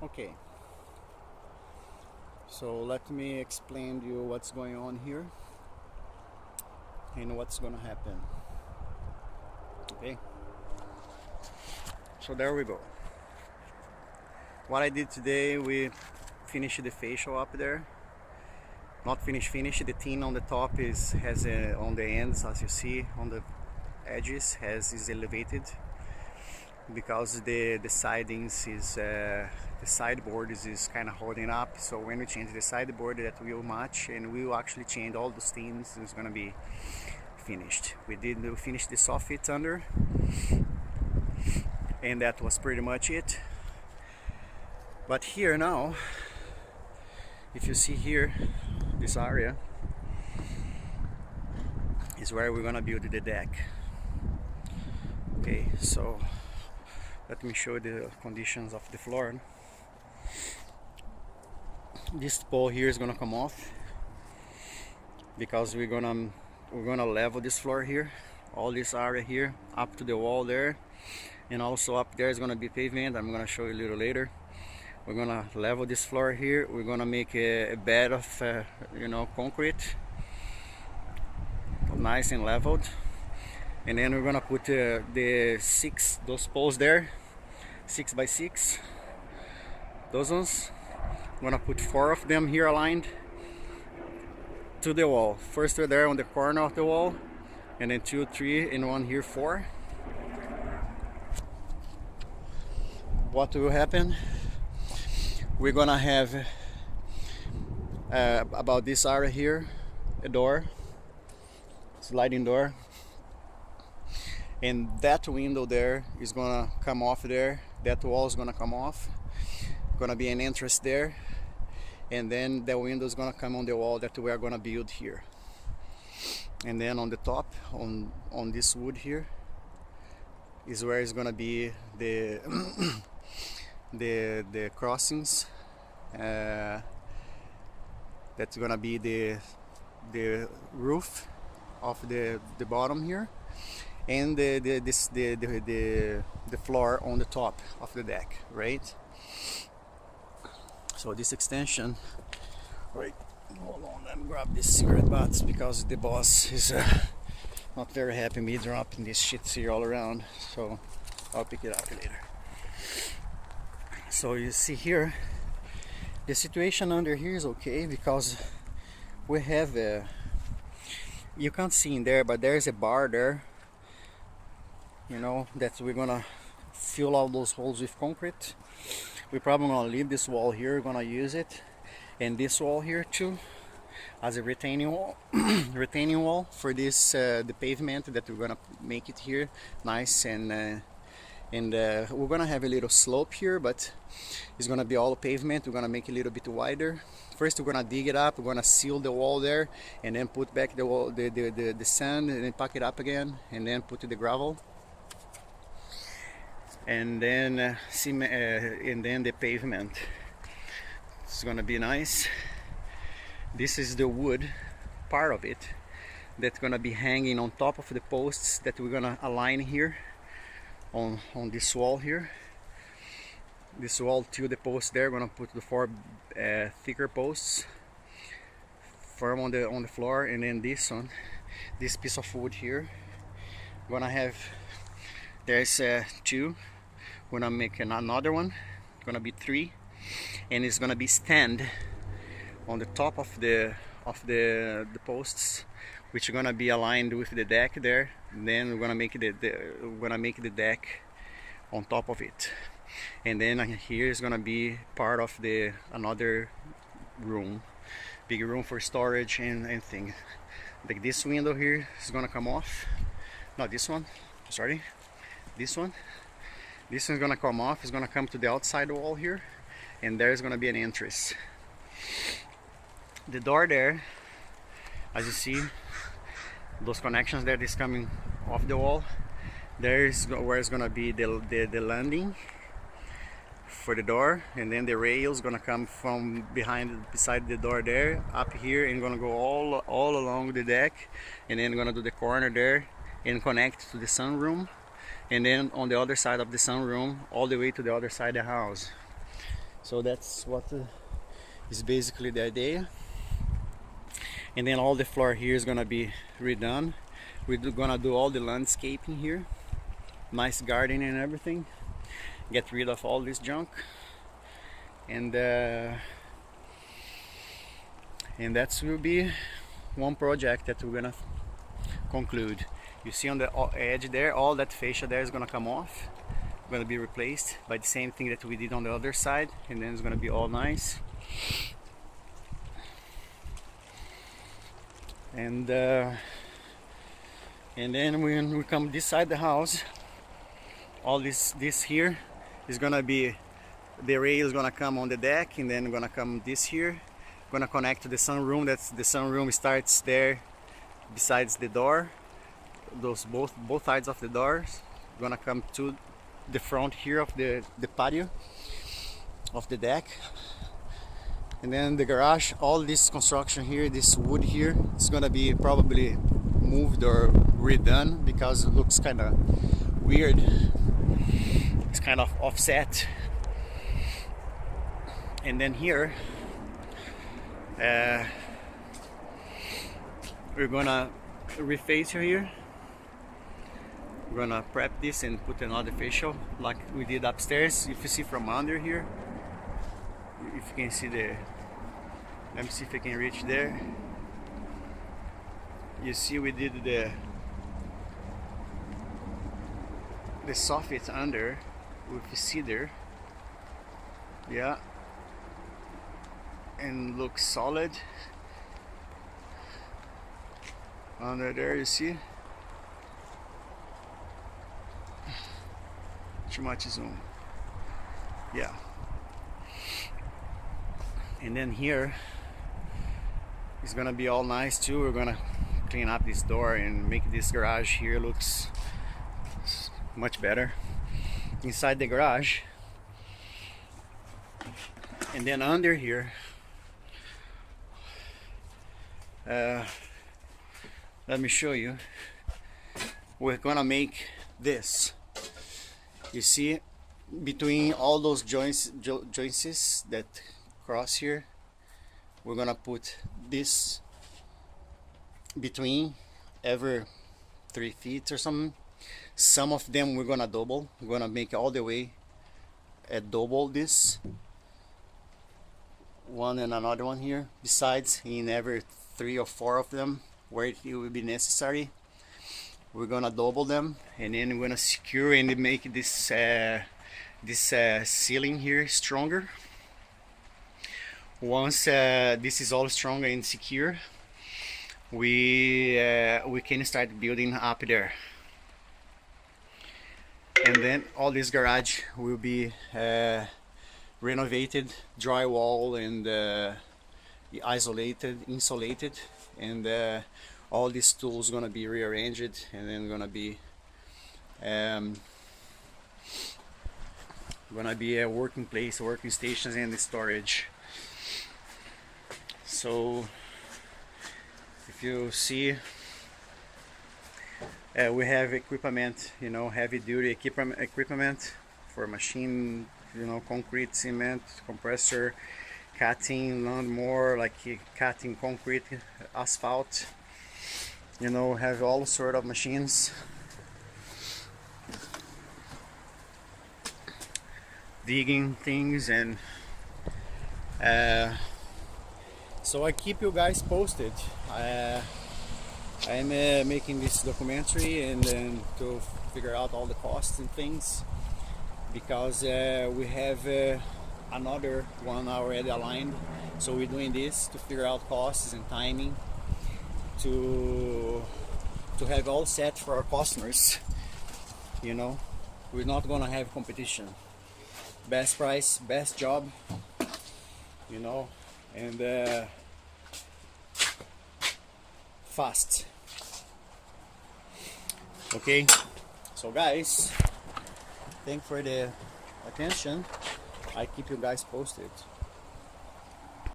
Okay, so let me explain to you what's going on here and what's gonna happen. Okay, so there we go. What I did today, we finished the facial up there. Not finished. The tin on the top has on the ends, as you see on the edges, is elevated because the sidings is the sideboard is kind of holding up. So when we change the sideboard, that will match, and we will actually change all the tins. It's gonna be finished. We finished the soffit under, and that was pretty much it. But here now, if you see here, this area is where we're gonna build the deck. Okay, so let me show you the conditions of the floor. This pole here is gonna come off because we're gonna level this floor here, all this area here up to the wall there, and also up there is gonna be pavement. I'm gonna show you a little later. We're gonna level this floor here. We're gonna make a bed of concrete, nice and leveled, and then we're gonna put those poles there, 6 by 6, those ones. I'm gonna put 4 of them here aligned to the wall. First they're there on the corner of the wall, and then 2, 3, and 1 here, 4. What will happen? We're gonna have about this area here a door, sliding door, and that window there is gonna come off there. That wall is gonna come off. Gonna be an entrance there, and then the window is gonna come on the wall that we are gonna build here. And then on the top, on this wood here, is where it's gonna be the the crossings. That's gonna be the roof of the bottom here, and the floor on the top of the deck, right? So this extension, right? Hold on, let me grab these cigarette butts because the boss is not very happy me dropping these shits here all around. So I'll pick it up later. So you see here, the situation under here is okay because we have you can't see in there, but there's a bar there, that we're gonna fill all those holes with concrete. We're probably gonna leave this wall here, we're gonna use it, and this wall here too as a retaining wall retaining wall for this the pavement that we're gonna make it here nice, and we're gonna have a little slope here, but it's gonna be all pavement. We're gonna make it a little bit wider. First we're gonna dig it up, we're gonna seal the wall there, and then put back the wall, the sand, and then pack it up again, and then put the gravel, and then and then the pavement. It's gonna be nice. This is the wood part of it that's gonna be hanging on top of the posts that we're gonna align here on this wall here. This wall to the post there, we're gonna put the 4 thicker posts firm on the floor, and then this piece of wood here, we're gonna have, there's 2, we're gonna make another one, gonna be 3, and it's gonna be stand on the top of the posts, which are gonna be aligned with the deck there. And then we're gonna make the deck on top of it, and then here is gonna be part of another room, big room for storage and things. Like this window here is gonna come off. No, this one. Sorry, this one. This one's gonna come off. It's gonna come to the outside wall here, and there's gonna be an entrance. The door there, as you see, those connections there is coming off the wall. There's where it's gonna be the landing for the door, and then the rail is gonna come from beside the door there up here, and gonna go all along the deck, and then gonna do the corner there and connect to the sunroom, and then on the other side of the sunroom all the way to the other side of the house. So that's what is basically the idea. And then all the floor here is gonna be redone. We're gonna do all the landscaping here, nice garden and everything, get rid of all this junk, and that will be one project that we're gonna conclude. You see on the edge there, all that fascia there is gonna come off, gonna be replaced by the same thing that we did on the other side, and then it's gonna be all nice. And then when we come this side the house, all this here is gonna be, the rail is gonna come on the deck, and then gonna come this here, gonna connect to the sunroom. That's the sunroom starts there besides the door. Those both sides of the doors gonna come to the front here of the patio of the deck. And then the garage, all this construction here, this wood here, is gonna be probably moved or redone because it looks kind of weird. It's kind of offset. And then here we're gonna reface here. We're gonna prep this and put another facial like we did upstairs. If you see from under here, if you can see the, let me see if I can reach there. You see we did the soffit under with the cedar, yeah, and looks solid under there. You see, too much zoom, yeah. And then here it's gonna be all nice too. We're gonna clean up this door and make this garage here looks much better inside the garage. And then under here, let me show you. We're gonna make this. You see, between all those joints that cross here, we're gonna put this between every 3 feet or something. Some of them we're gonna double. We're gonna make all the way double this one and another one here. Besides, in every 3 or 4 of them where it will be necessary, we're gonna double them, and then we're gonna secure and make this ceiling here stronger. Once this is all stronger and secure, we can start building up there. And then all this garage will be renovated, drywall and insulated, and all these tools gonna be rearranged, and then gonna be a working place, working stations, and the storage. So if you see, we have equipment, you know, heavy duty equipment for machine, you know, concrete, cement, compressor, cutting, lawnmower, like cutting concrete, asphalt, you know, have all sort of machines, digging things, and so I keep you guys posted. I'm making this documentary and then to figure out all the costs and things, because we have another one already aligned. So we're doing this to figure out costs and timing to have all set for our customers. You know, we're not gonna have competition. Best price, best job, you know, and fast. Okay, so guys, thanks for the attention. I keep you guys posted.